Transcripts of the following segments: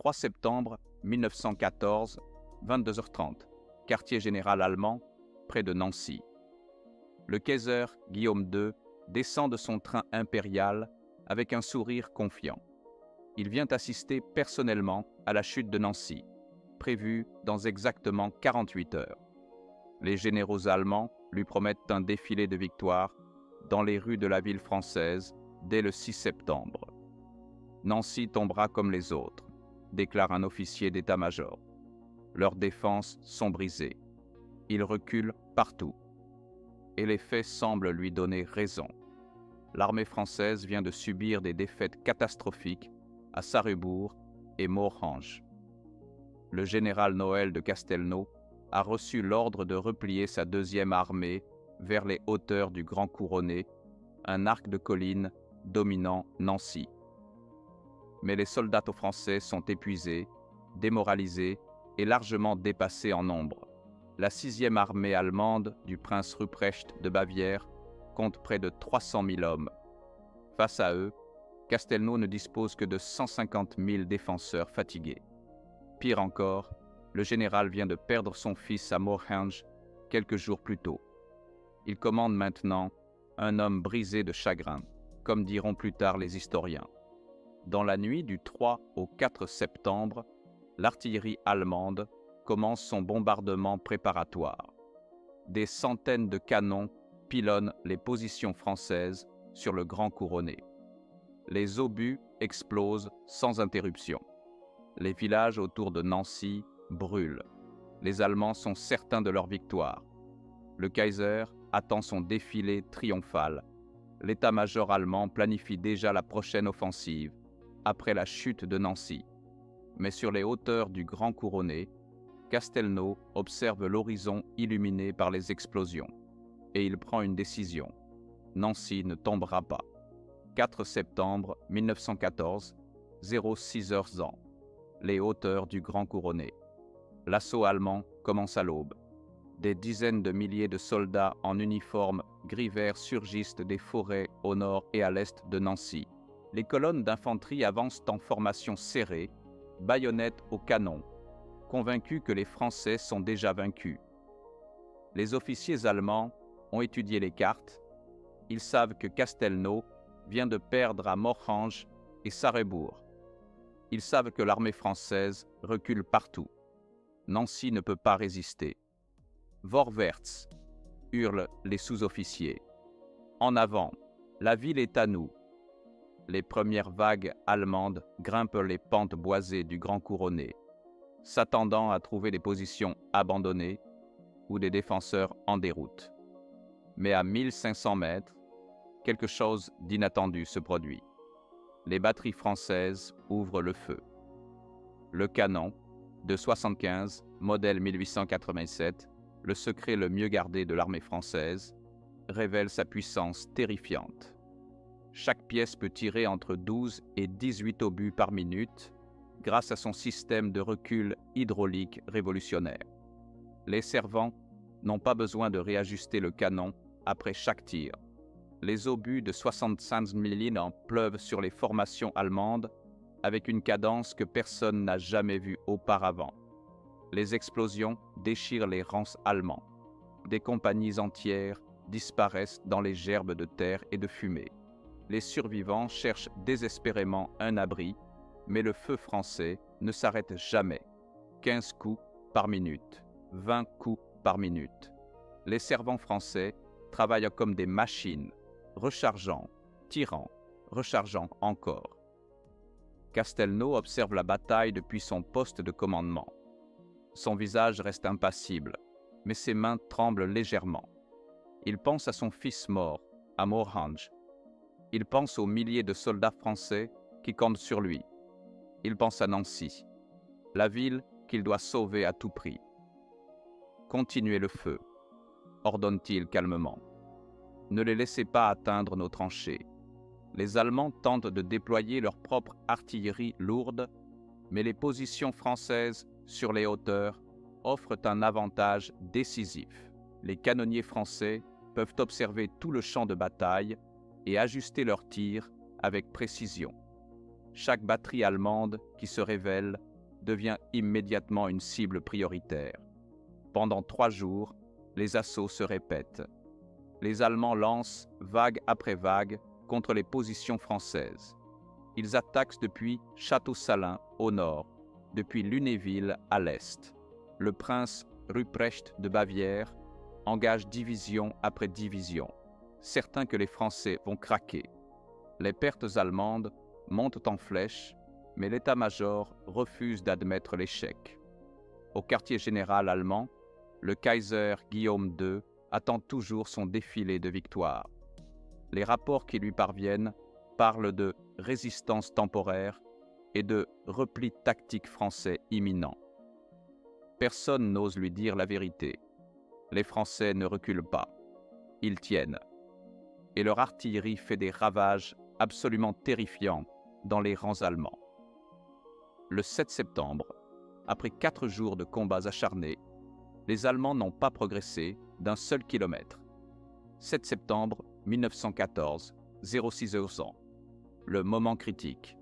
3 septembre 1914, 22h30, quartier général allemand, près de Nancy. Le Kaiser Guillaume II descend de son train impérial avec un sourire confiant. Il vient assister personnellement à la chute de Nancy, prévue dans exactement 48 heures. Les généraux allemands lui promettent un défilé de victoire dans les rues de la ville française dès le 6 septembre. Nancy tombera comme les autres, déclare un officier d'état-major. Leurs défenses sont brisées. Ils reculent partout. Et les faits semblent lui donner raison. L'armée française vient de subir des défaites catastrophiques à Sarrebourg et Morhange. Le général Noël de Castelnau a reçu l'ordre de replier sa deuxième armée vers les hauteurs du Grand Couronné, un arc de colline dominant Nancy. Mais les soldats français sont épuisés, démoralisés et largement dépassés en nombre. La 6e armée allemande du prince Ruprecht de Bavière compte près de 300 000 hommes. Face à eux, Castelnau ne dispose que de 150 000 défenseurs fatigués. Pire encore, le général vient de perdre son fils à Morhange quelques jours plus tôt. Il commande maintenant un homme brisé de chagrin, comme diront plus tard les historiens. Dans la nuit du 3 au 4 septembre, l'artillerie allemande commence son bombardement préparatoire. Des centaines de canons pilonnent les positions françaises sur le Grand Couronné. Les obus explosent sans interruption. Les villages autour de Nancy brûlent. Les Allemands sont certains de leur victoire. Le Kaiser attend son défilé triomphal. L'état-major allemand planifie déjà la prochaine offensive, après la chute de Nancy. Mais sur les hauteurs du Grand Couronné, Castelnau observe l'horizon illuminé par les explosions. Et il prend une décision. Nancy ne tombera pas. 4 septembre 1914, 06 heures. Les hauteurs du Grand Couronné. L'assaut allemand commence à l'aube. Des dizaines de milliers de soldats en uniforme gris-vert surgissent des forêts au nord et à l'est de Nancy. Les colonnes d'infanterie avancent en formation serrée, baïonnettes au canon, convaincus que les Français sont déjà vaincus. Les officiers allemands ont étudié les cartes. Ils savent que Castelnau vient de perdre à Morhange et Sarrebourg. Ils savent que l'armée française recule partout. Nancy ne peut pas résister. Vorwärts, hurlent les sous-officiers. En avant, la ville est à nous. Les premières vagues allemandes grimpent les pentes boisées du Grand Couronné, s'attendant à trouver des positions abandonnées ou des défenseurs en déroute. Mais à 1500 mètres, quelque chose d'inattendu se produit. Les batteries françaises ouvrent le feu. Le canon, de 75, modèle 1887, le secret le mieux gardé de l'armée française, révèle sa puissance terrifiante. Chaque pièce peut tirer entre 12 et 18 obus par minute grâce à son système de recul hydraulique révolutionnaire. Les servants n'ont pas besoin de réajuster le canon après chaque tir. Les obus de 65 mm pleuvent sur les formations allemandes avec une cadence que personne n'a jamais vue auparavant. Les explosions déchirent les rangs allemands. Des compagnies entières disparaissent dans les gerbes de terre et de fumée. Les survivants cherchent désespérément un abri, mais le feu français ne s'arrête jamais. 15 coups par minute, 20 coups par minute. Les servants français travaillent comme des machines, rechargeant, tirant, rechargeant encore. Castelnau observe la bataille depuis son poste de commandement. Son visage reste impassible, mais ses mains tremblent légèrement. Il pense à son fils mort, à Morhange. Il pense aux milliers de soldats français qui comptent sur lui. Il pense à Nancy, la ville qu'il doit sauver à tout prix. Continuez le feu, ordonne-t-il calmement. Ne les laissez pas atteindre nos tranchées. Les Allemands tentent de déployer leur propre artillerie lourde, mais les positions françaises sur les hauteurs offrent un avantage décisif. Les canonniers français peuvent observer tout le champ de bataille et ajuster leurs tirs avec précision. Chaque batterie allemande qui se révèle devient immédiatement une cible prioritaire. Pendant 3 jours, les assauts se répètent. Les Allemands lancent vague après vague contre les positions françaises. Ils attaquent depuis Château-Salins au nord, depuis Lunéville à l'est. Le prince Ruprecht de Bavière engage division après division, certain que les Français vont craquer. Les pertes allemandes montent en flèche, mais l'état-major refuse d'admettre l'échec. Au quartier général allemand, le Kaiser Guillaume II attend toujours son défilé de victoires. Les rapports qui lui parviennent parlent de résistance temporaire et de repli tactique français imminent. Personne n'ose lui dire la vérité. Les Français ne reculent pas. Ils tiennent. Et leur artillerie fait des ravages absolument terrifiants dans les rangs allemands. Le 7 septembre, après 4 jours de combats acharnés, les Allemands n'ont pas progressé d'un seul kilomètre. 7 septembre 1914, 06 heures ans. Le moment critique.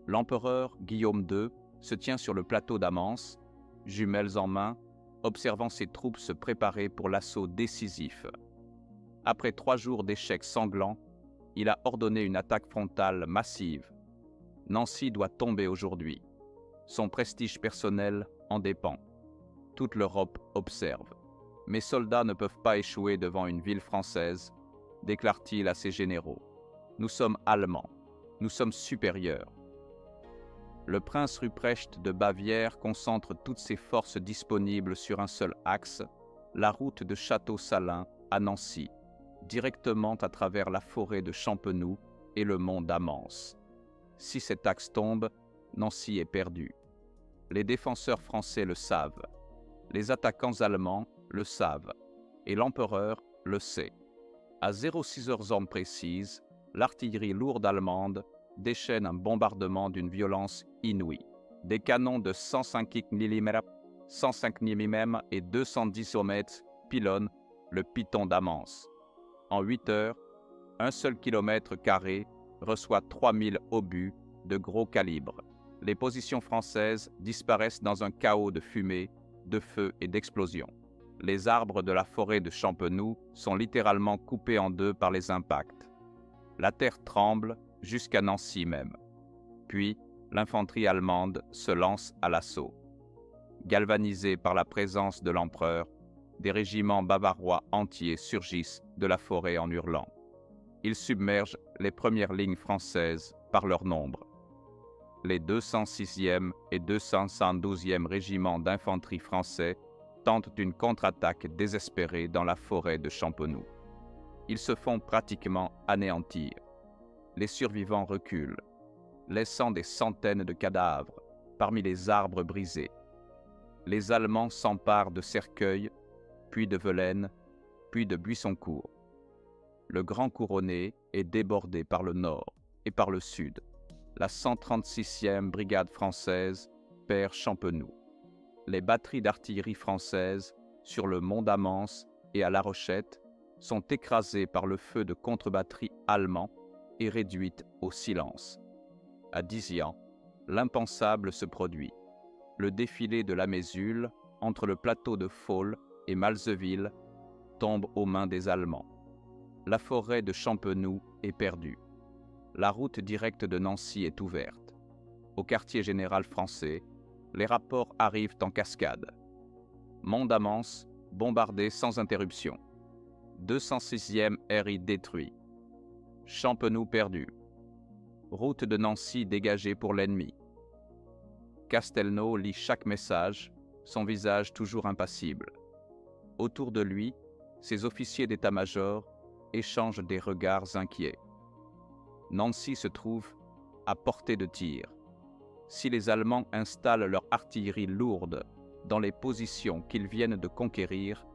L'empereur Guillaume II se tient sur le plateau d'Amance, jumelles en main, observant ses troupes se préparer pour l'assaut décisif. Après 3 jours d'échecs sanglants, il a ordonné une attaque frontale massive. Nancy doit tomber aujourd'hui. Son prestige personnel en dépend. Toute l'Europe observe. Mes soldats ne peuvent pas échouer devant une ville française, déclare-t-il à ses généraux. Nous sommes Allemands. Nous sommes supérieurs. Le prince Ruprecht de Bavière concentre toutes ses forces disponibles sur un seul axe, la route de Château-Salins à Nancy, directement à travers la forêt de Champenoux et le mont d'Amance. Si cet axe tombe, Nancy est perdue. Les défenseurs français le savent, les attaquants allemands le savent, et l'empereur le sait. À 06 heures précises, l'artillerie lourde allemande déchaîne un bombardement d'une violence inouïe. Des canons de 105 mm, 105 mm et 210 mm pilonnent le piton d'Amance. En 8 heures, un seul kilomètre carré reçoit 3000 obus de gros calibre. Les positions françaises disparaissent dans un chaos de fumée, de feu et d'explosions. Les arbres de la forêt de Champenoux sont littéralement coupés en deux par les impacts. La terre tremble jusqu'à Nancy même. Puis, l'infanterie allemande se lance à l'assaut. Galvanisés par la présence de l'empereur, des régiments bavarois entiers surgissent de la forêt en hurlant. Ils submergent les premières lignes françaises par leur nombre. Les 206e et 212e régiments d'infanterie français tentent une contre-attaque désespérée dans la forêt de Champenoux. Ils se font pratiquement anéantir. Les survivants reculent, laissant des centaines de cadavres parmi les arbres brisés. Les Allemands s'emparent de cercueils, puis de Velaines, puis de Buissoncourt. Le Grand Couronné est débordé par le nord et par le sud. La 136e brigade française perd Champenoux. Les batteries d'artillerie françaises sur le mont d'Amance et à La Rochette sont écrasées par le feu de contre-batterie allemand et réduites au silence. À Dizian, l'impensable se produit. Le défilé de la Mézule, entre le plateau de Faulx et Malzeville, tombe aux mains des Allemands. La forêt de Champenoux est perdue. La route directe de Nancy est ouverte. Au quartier général français, les rapports arrivent en cascade. Mont d'Amance, bombardé sans interruption. 206e RI détruit. Champenoux perdu. Route de Nancy dégagée pour l'ennemi. Castelnau lit chaque message, son visage toujours impassible. Autour de lui, ses officiers d'état-major échangent des regards inquiets. Nancy se trouve à portée de tir. Si les Allemands installent leur artillerie lourde dans les positions qu'ils viennent de conquérir,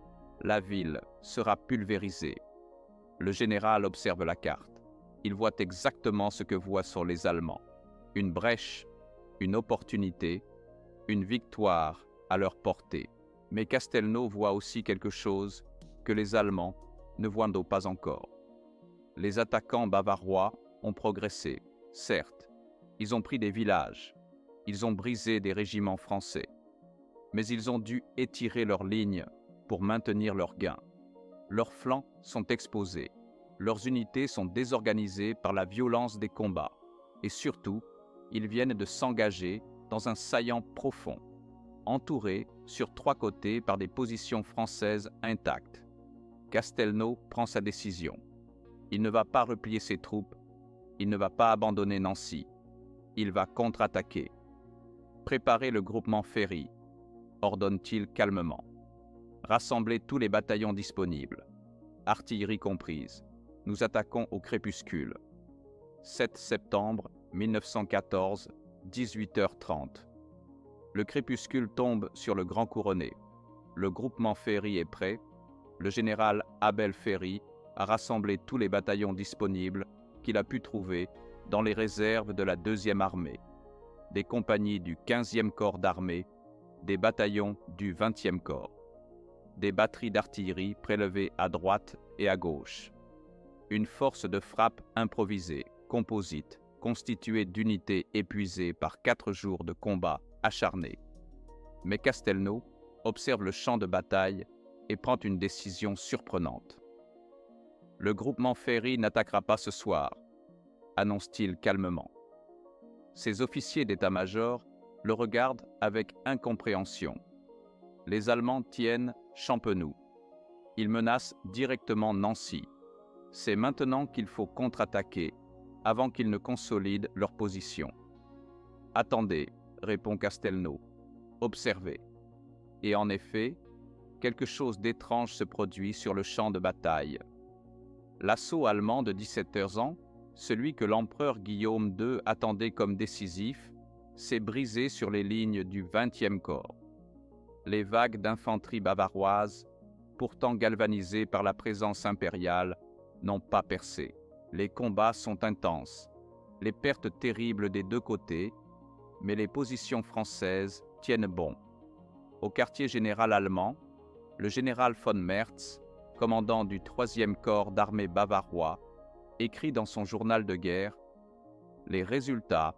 la ville sera pulvérisée. Le général observe la carte. Il voit exactement ce que voient sur les Allemands. Une brèche, une opportunité, une victoire à leur portée. Mais Castelnau voit aussi quelque chose que les Allemands ne voient pas encore. Les attaquants bavarois ont progressé, certes. Ils ont pris des villages. Ils ont brisé des régiments français, mais ils ont dû étirer leurs lignes pour maintenir leurs gains. Leurs flancs sont exposés, leurs unités sont désorganisées par la violence des combats, et surtout, ils viennent de s'engager dans un saillant profond, entourés sur 3 côtés par des positions françaises intactes. Castelnau prend sa décision. Il ne va pas replier ses troupes, il ne va pas abandonner Nancy, il va contre-attaquer. Préparez le groupement Ferry, ordonne-t-il calmement. Rassemblez tous les bataillons disponibles, artillerie comprise. Nous attaquons au crépuscule. 7 septembre 1914, 18h30. Le crépuscule tombe sur le Grand Couronné. Le groupement Ferry est prêt. Le général Abel Ferry a rassemblé tous les bataillons disponibles qu'il a pu trouver dans les réserves de la 2e armée, des compagnies du 15e corps d'armée, des bataillons du 20e corps, des batteries d'artillerie prélevées à droite et à gauche. Une force de frappe improvisée, composite, constituée d'unités épuisées par 4 jours de combats acharnés. Mais Castelnau observe le champ de bataille et prend une décision surprenante. Le groupement Ferry n'attaquera pas ce soir, annonce-t-il calmement. Ses officiers d'état-major le regardent avec incompréhension. Les Allemands tiennent Champenoux. Ils menacent directement Nancy. C'est maintenant qu'il faut contre-attaquer avant qu'ils ne consolident leur position. Attendez, répond Castelnau. Observez. Et en effet, quelque chose d'étrange se produit sur le champ de bataille. L'assaut allemand de 17h, celui que l'empereur Guillaume II attendait comme décisif, s'est brisé sur les lignes du 20e corps. Les vagues d'infanterie bavaroise, pourtant galvanisées par la présence impériale, n'ont pas percé. Les combats sont intenses, les pertes terribles des 2 côtés, mais les positions françaises tiennent bon. Au quartier général allemand, le général von Mertz, commandant du 3e corps d'armée bavarois, écrit dans son journal de guerre « Les résultats,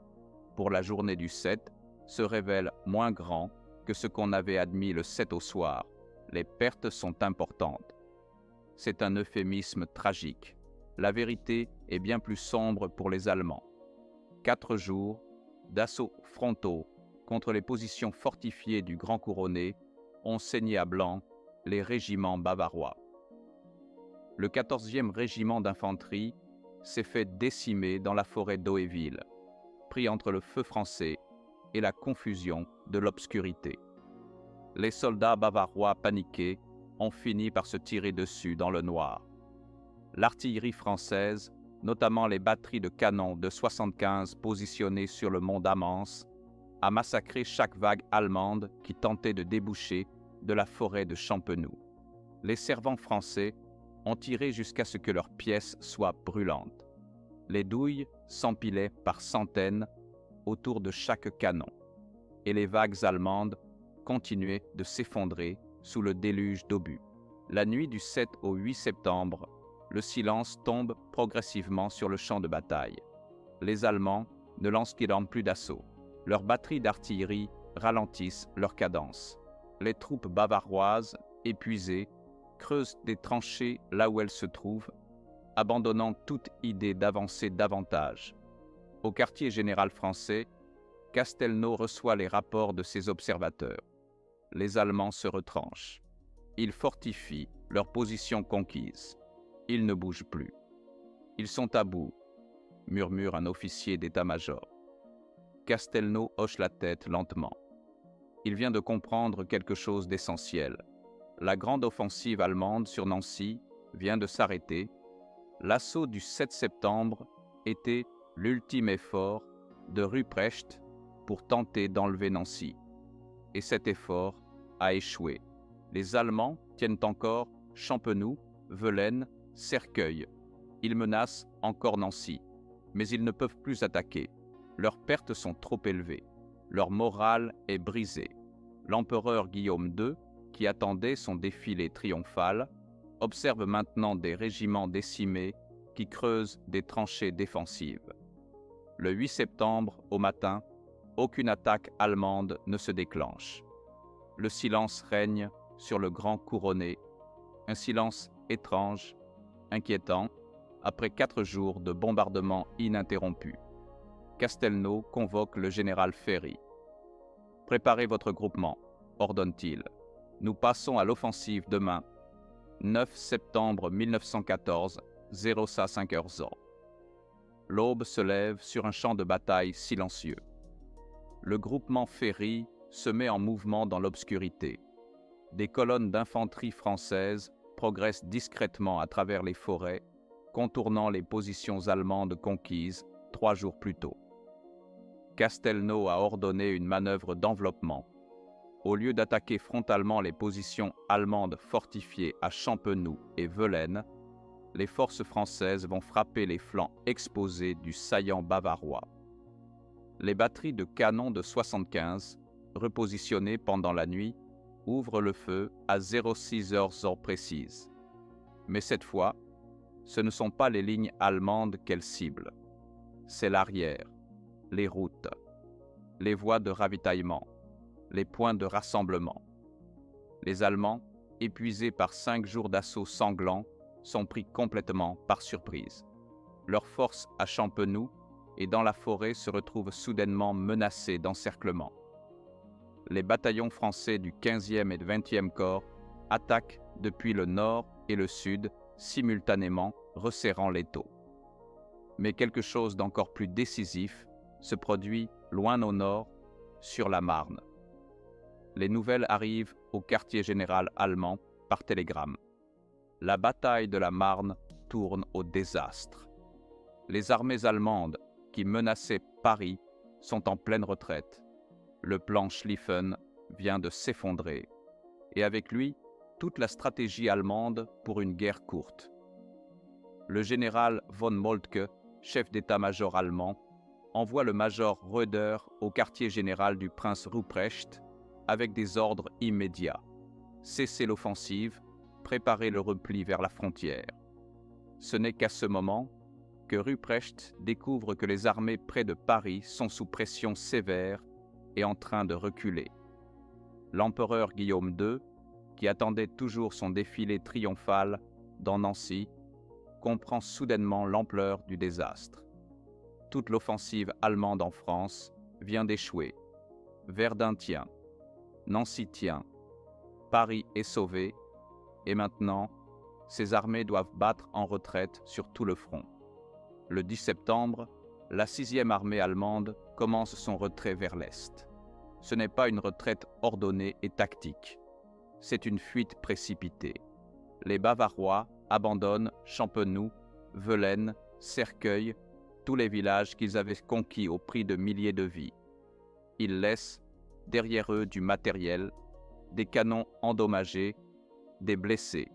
pour la journée du 7, se révèlent moins grands que ce qu'on avait admis le 7 au soir. Les pertes sont importantes. » C'est un euphémisme tragique. La vérité est bien plus sombre pour les Allemands. 4 jours d'assauts frontaux contre les positions fortifiées du Grand Couronné ont saigné à blanc les régiments bavarois. Le 14e régiment d'infanterie s'est fait décimer dans la forêt d'Oéville, pris entre le feu français et la confusion de l'obscurité. Les soldats bavarois paniqués ont fini par se tirer dessus dans le noir. L'artillerie française, notamment les batteries de canons de 75 positionnées sur le mont d'Amance, a massacré chaque vague allemande qui tentait de déboucher de la forêt de Champenoux. Les servants français ont tiré jusqu'à ce que leurs pièces soient brûlantes. Les douilles s'empilaient par centaines autour de chaque canon, et les vagues allemandes continuaient de s'effondrer sous le déluge d'obus. La nuit du 7 au 8 septembre, le silence tombe progressivement sur le champ de bataille. Les Allemands ne lancent plus d'assaut. Leurs batteries d'artillerie ralentissent leur cadence. Les troupes bavaroises, épuisées, creusent des tranchées là où elles se trouvent, abandonnant toute idée d'avancer davantage. Au quartier général français, Castelnau reçoit les rapports de ses observateurs. Les Allemands se retranchent. Ils fortifient leur position conquise. Ils ne bougent plus. Ils sont à bout, murmure un officier d'état-major. Castelnau hoche la tête lentement. Il vient de comprendre quelque chose d'essentiel. La grande offensive allemande sur Nancy vient de s'arrêter. L'assaut du 7 septembre était l'ultime effort de Ruprecht pour tenter d'enlever Nancy. Et cet effort a échoué. Les Allemands tiennent encore Champenoux, Velaines, Cercueil. Ils menacent encore Nancy, mais ils ne peuvent plus attaquer. Leurs pertes sont trop élevées. Leur morale est brisée. L'empereur Guillaume II, qui attendait son défilé triomphal, observe maintenant des régiments décimés qui creusent des tranchées défensives. Le 8 septembre, au matin, aucune attaque allemande ne se déclenche. Le silence règne sur le grand couronné, un silence étrange, inquiétant, après 4 jours de bombardements ininterrompus. Castelnau convoque le général Ferry. « Préparez votre groupement », ordonne-t-il. « Nous passons à l'offensive demain, 9 septembre 1914, 05h. L'aube se lève sur un champ de bataille silencieux. Le groupement Ferry se met en mouvement dans l'obscurité. Des colonnes d'infanterie françaises progressent discrètement à travers les forêts, contournant les positions allemandes conquises 3 jours plus tôt. Castelnau a ordonné une manœuvre d'enveloppement. Au lieu d'attaquer frontalement les positions allemandes fortifiées à Champenoux et Velaines, les forces françaises vont frapper les flancs exposés du saillant bavarois. Les batteries de canons de 75, repositionnées pendant la nuit, ouvrent le feu à 06h précises. Mais cette fois, ce ne sont pas les lignes allemandes qu'elles ciblent. C'est l'arrière, les routes, les voies de ravitaillement, les points de rassemblement. Les Allemands, épuisés par 5 jours d'assaut sanglants, sont pris complètement par surprise. Leurs forces à Champenoux et dans la forêt se retrouvent soudainement menacées d'encerclement. Les bataillons français du 15e et 20e corps attaquent depuis le nord et le sud, simultanément resserrant l'étau. Mais quelque chose d'encore plus décisif se produit loin au nord, sur la Marne. Les nouvelles arrivent au quartier général allemand par télégramme. La bataille de la Marne tourne au désastre. Les armées allemandes qui menaçaient Paris sont en pleine retraite. Le plan Schlieffen vient de s'effondrer, et avec lui, toute la stratégie allemande pour une guerre courte. Le général von Moltke, chef d'état-major allemand, envoie le major Röder au quartier général du prince Ruprecht avec des ordres immédiats. Cesser l'offensive, préparer le repli vers la frontière. Ce n'est qu'à ce moment que Ruprecht découvre que les armées près de Paris sont sous pression sévère et en train de reculer. L'empereur Guillaume II, qui attendait toujours son défilé triomphal dans Nancy, comprend soudainement l'ampleur du désastre. Toute l'offensive allemande en France vient d'échouer. Verdun tient, Nancy tient, Paris est sauvé, et maintenant, ces armées doivent battre en retraite sur tout le front. Le 10 septembre, la 6e armée allemande commence son retrait vers l'Est. Ce n'est pas une retraite ordonnée et tactique. C'est une fuite précipitée. Les Bavarois abandonnent Champenoux, Velaines, Cercueil, tous les villages qu'ils avaient conquis au prix de milliers de vies. Ils laissent derrière eux du matériel, des canons endommagés, des blessés.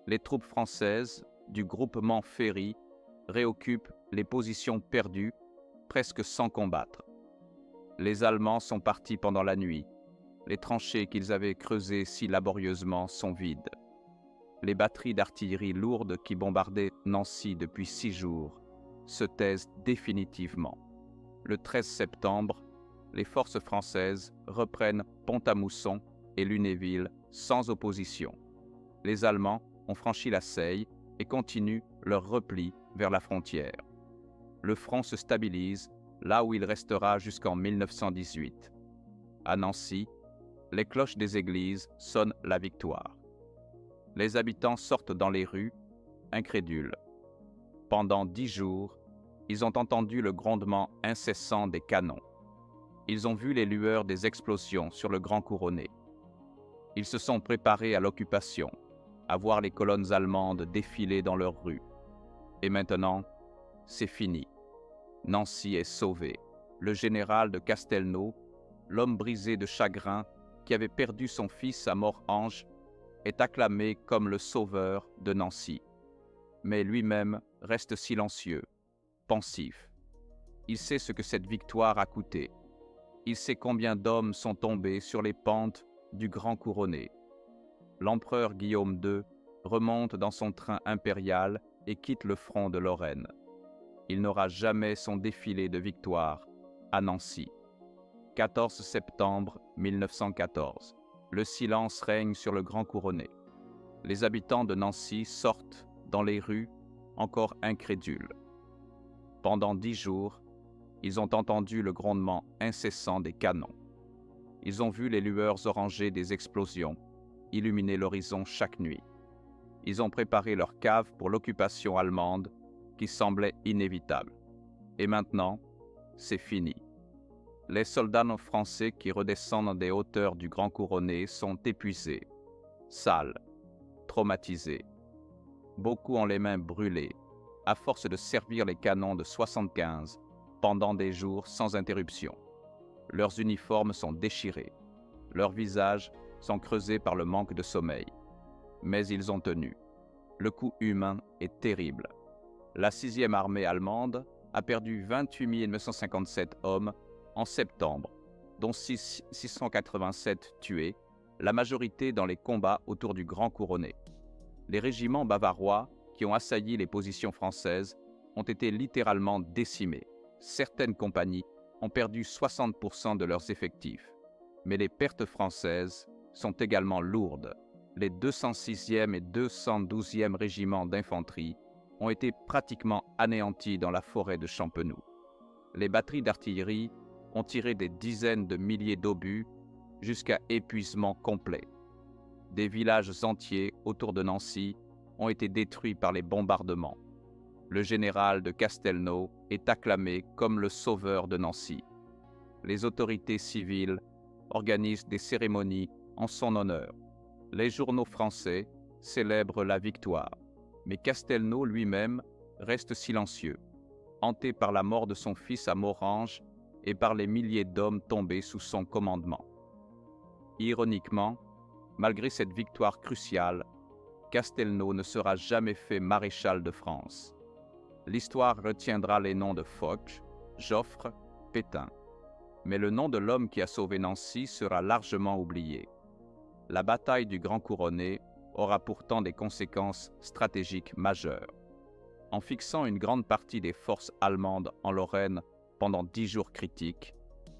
Les troupes françaises du groupement Ferry réoccupent les positions perdues, presque sans combattre. Les Allemands sont partis pendant la nuit. Les tranchées qu'ils avaient creusées si laborieusement sont vides. Les batteries d'artillerie lourde qui bombardaient Nancy depuis 6 jours se taisent définitivement. Le 13 septembre, les forces françaises reprennent Pont-à-Mousson et Lunéville sans opposition. Les Allemands ont franchi la Seille et continuent leur repli vers la frontière. Le front se stabilise là où il restera jusqu'en 1918. À Nancy, les cloches des églises sonnent la victoire. Les habitants sortent dans les rues, incrédules. Pendant 10 jours, ils ont entendu le grondement incessant des canons. Ils ont vu les lueurs des explosions sur le Grand Couronné. Ils se sont préparés à l'occupation, à voir les colonnes allemandes défiler dans leurs rues. Et maintenant, c'est fini. Nancy est sauvée. Le général de Castelnau, l'homme brisé de chagrin qui avait perdu son fils à mort-ange, est acclamé comme le sauveur de Nancy. Mais lui-même reste silencieux, pensif. Il sait ce que cette victoire a coûté. Il sait combien d'hommes sont tombés sur les pentes du Grand Couronné. L'empereur Guillaume II remonte dans son train impérial et quitte le front de Lorraine. Il n'aura jamais son défilé de victoire à Nancy. 14 septembre 1914. Le silence règne sur le Grand Couronné. Les habitants de Nancy sortent dans les rues, encore incrédules. Pendant 10 jours, ils ont entendu le grondement incessant des canons. Ils ont vu les lueurs orangées des explosions illuminer l'horizon chaque nuit. Ils ont préparé leur cave pour l'occupation allemande qui semblait inévitable. Et maintenant, c'est fini. Les soldats français qui redescendent des hauteurs du Grand Couronné sont épuisés, sales, traumatisés. Beaucoup ont les mains brûlées, à force de servir les canons de 75 pendant des jours sans interruption. Leurs uniformes sont déchirés, leurs visages sont creusés par le manque de sommeil. Mais ils ont tenu. Le coût humain est terrible. La 6e armée allemande a perdu 28 957 hommes en septembre, dont 687 tués, la majorité dans les combats autour du Grand Couronné. Les régiments bavarois qui ont assailli les positions françaises ont été littéralement décimés. Certaines compagnies ont perdu 60% de leurs effectifs. Mais les pertes françaises sont également lourdes. Les 206e et 212e régiments d'infanterie ont été pratiquement anéantis dans la forêt de Champenoux. Les batteries d'artillerie ont tiré des dizaines de milliers d'obus jusqu'à épuisement complet. Des villages entiers autour de Nancy ont été détruits par les bombardements. Le général de Castelnau est acclamé comme le sauveur de Nancy. Les autorités civiles organisent des cérémonies en son honneur. Les journaux français célèbrent la victoire, mais Castelnau lui-même reste silencieux, hanté par la mort de son fils à Morhange et par les milliers d'hommes tombés sous son commandement. Ironiquement, malgré cette victoire cruciale, Castelnau ne sera jamais fait maréchal de France. L'histoire retiendra les noms de Foch, Joffre, Pétain. Mais le nom de l'homme qui a sauvé Nancy sera largement oublié. La bataille du Grand Couronné aura pourtant des conséquences stratégiques majeures. En fixant une grande partie des forces allemandes en Lorraine pendant 10 jours critiques,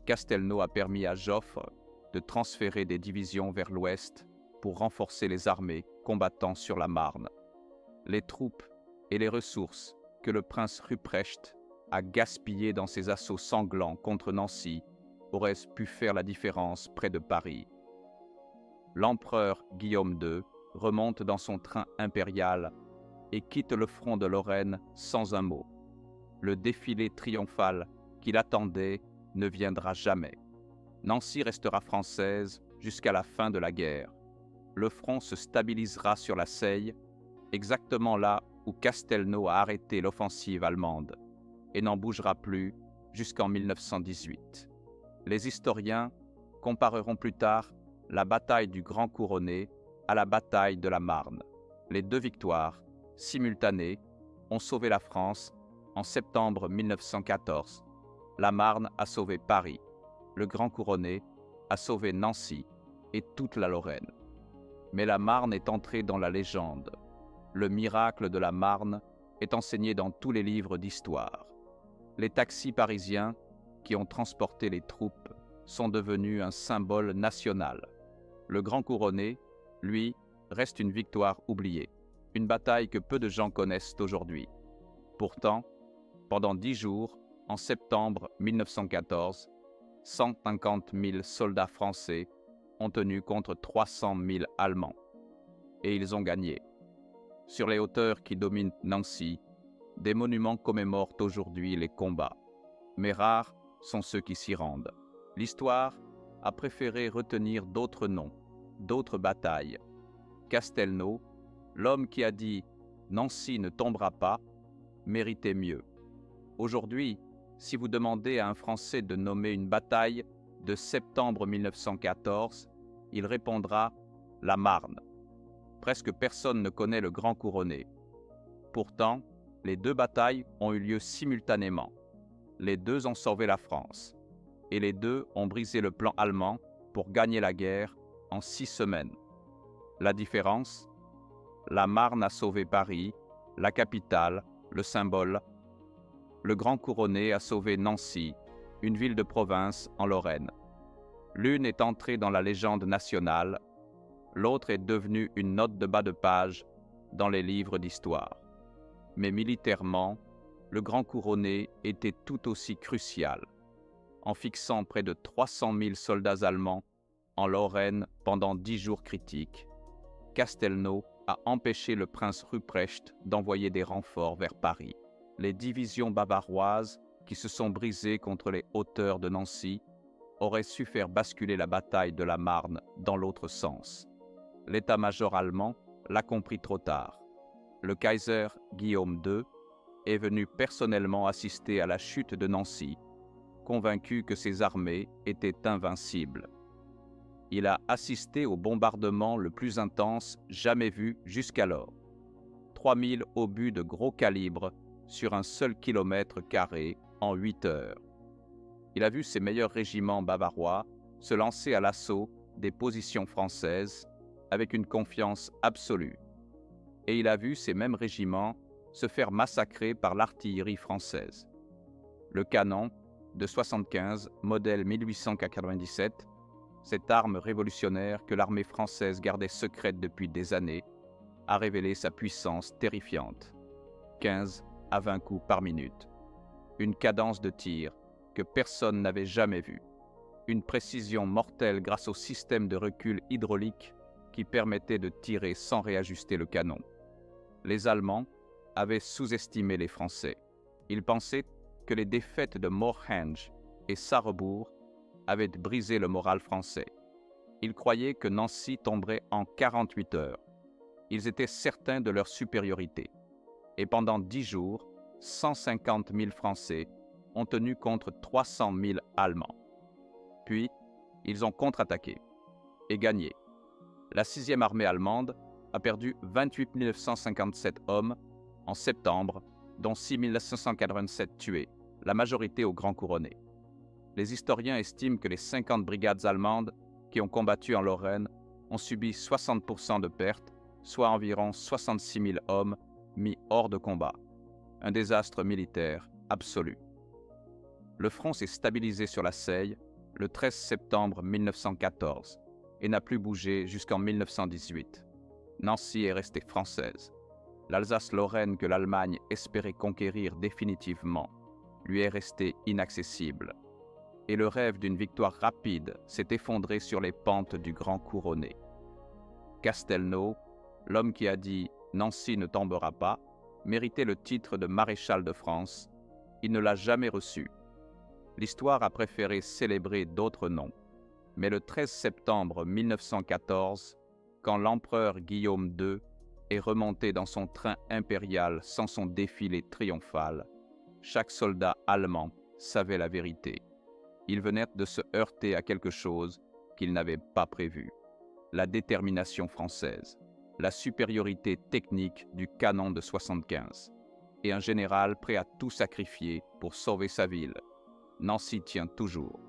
Castelnau a permis à Joffre de transférer des divisions vers l'ouest pour renforcer les armées combattant sur la Marne. Les troupes et les ressources que le prince Ruprecht a gaspillées dans ses assauts sanglants contre Nancy auraient pu faire la différence près de Paris. L'empereur Guillaume II remonte dans son train impérial et quitte le front de Lorraine sans un mot. Le défilé triomphal qu'il attendait ne viendra jamais. Nancy restera française jusqu'à la fin de la guerre. Le front se stabilisera sur la Seille, exactement là où Castelnau a arrêté l'offensive allemande, et n'en bougera plus jusqu'en 1918. Les historiens compareront plus tard la bataille du Grand Couronné à la bataille de la Marne. Les deux victoires, simultanées, ont sauvé la France en septembre 1914. La Marne a sauvé Paris. Le Grand Couronné a sauvé Nancy et toute la Lorraine. Mais la Marne est entrée dans la légende. Le miracle de la Marne est enseigné dans tous les livres d'histoire. Les taxis parisiens qui ont transporté les troupes sont devenus un symbole national. Le Grand Couronné, lui, reste une victoire oubliée, une bataille que peu de gens connaissent aujourd'hui. Pourtant, pendant 10 jours, en septembre 1914, 150 000 soldats français ont tenu contre 300 000 Allemands. Et ils ont gagné. Sur les hauteurs qui dominent Nancy, des monuments commémorent aujourd'hui les combats. Mais rares sont ceux qui s'y rendent. L'histoire a préféré retenir d'autres noms, d'autres batailles. Castelnau, l'homme qui a dit « Nancy ne tombera pas », méritait mieux. Aujourd'hui, si vous demandez à un Français de nommer une bataille de septembre 1914, il répondra « la Marne ». Presque personne ne connaît le Grand Couronné. Pourtant, les deux batailles ont eu lieu simultanément. Les deux ont sauvé la France. Et les deux ont brisé le plan allemand pour gagner la guerre en 6 semaines. La différence ? La Marne a sauvé Paris, la capitale, le symbole. Le Grand Couronné a sauvé Nancy, une ville de province en Lorraine. L'une est entrée dans la légende nationale, l'autre est devenue une note de bas de page dans les livres d'histoire. Mais militairement, le Grand Couronné était tout aussi crucial, en fixant près de 300 000 soldats allemands en Lorraine pendant 10 jours critiques. Castelnau a empêché le prince Ruprecht d'envoyer des renforts vers Paris. Les divisions bavaroises, qui se sont brisées contre les hauteurs de Nancy, auraient su faire basculer la bataille de la Marne dans l'autre sens. L'état-major allemand l'a compris trop tard. Le Kaiser Guillaume II est venu personnellement assister à la chute de Nancy, convaincu que ses armées étaient invincibles. Il a assisté au bombardement le plus intense jamais vu jusqu'alors. 3000 obus de gros calibre sur un seul kilomètre carré en 8 heures. Il a vu ses meilleurs régiments bavarois se lancer à l'assaut des positions françaises avec une confiance absolue. Et il a vu ces mêmes régiments se faire massacrer par l'artillerie française. Le canon de 75, modèle 1897, cette arme révolutionnaire que l'armée française gardait secrète depuis des années, a révélé sa puissance terrifiante. 15 à 20 coups par minute. Une cadence de tir que personne n'avait jamais vue. Une précision mortelle grâce au système de recul hydraulique qui permettait de tirer sans réajuster le canon. Les Allemands avaient sous-estimé les Français. Ils pensaient que les défaites de Morhange et Sarrebourg avaient brisé le moral français. Ils croyaient que Nancy tomberait en 48 heures. Ils étaient certains de leur supériorité. Et pendant 10 jours, 150 000 Français ont tenu contre 300 000 Allemands. Puis, ils ont contre-attaqué et gagné. La 6e armée allemande a perdu 28 957 hommes en septembre, dont 6 587 tués, la majorité au Grand Couronné. Les historiens estiment que les 50 brigades allemandes qui ont combattu en Lorraine ont subi 60% de pertes, soit environ 66 000 hommes mis hors de combat. Un désastre militaire absolu. Le front s'est stabilisé sur la Seille le 13 septembre 1914 et n'a plus bougé jusqu'en 1918. Nancy est restée française. L'Alsace-Lorraine que l'Allemagne espérait conquérir définitivement lui est restée inaccessible. Et le rêve d'une victoire rapide s'est effondré sur les pentes du Grand Couronné. Castelnau, l'homme qui a dit « Nancy ne tombera pas », méritait le titre de maréchal de France. Il ne l'a jamais reçu. L'histoire a préféré célébrer d'autres noms. Mais le 13 septembre 1914, quand l'empereur Guillaume II est remonté dans son train impérial sans son défilé triomphal, chaque soldat allemand savait la vérité. Il venait de se heurter à quelque chose qu'il n'avait pas prévu. La détermination française, la supériorité technique du canon de 75 et un général prêt à tout sacrifier pour sauver sa ville. Nancy tient toujours.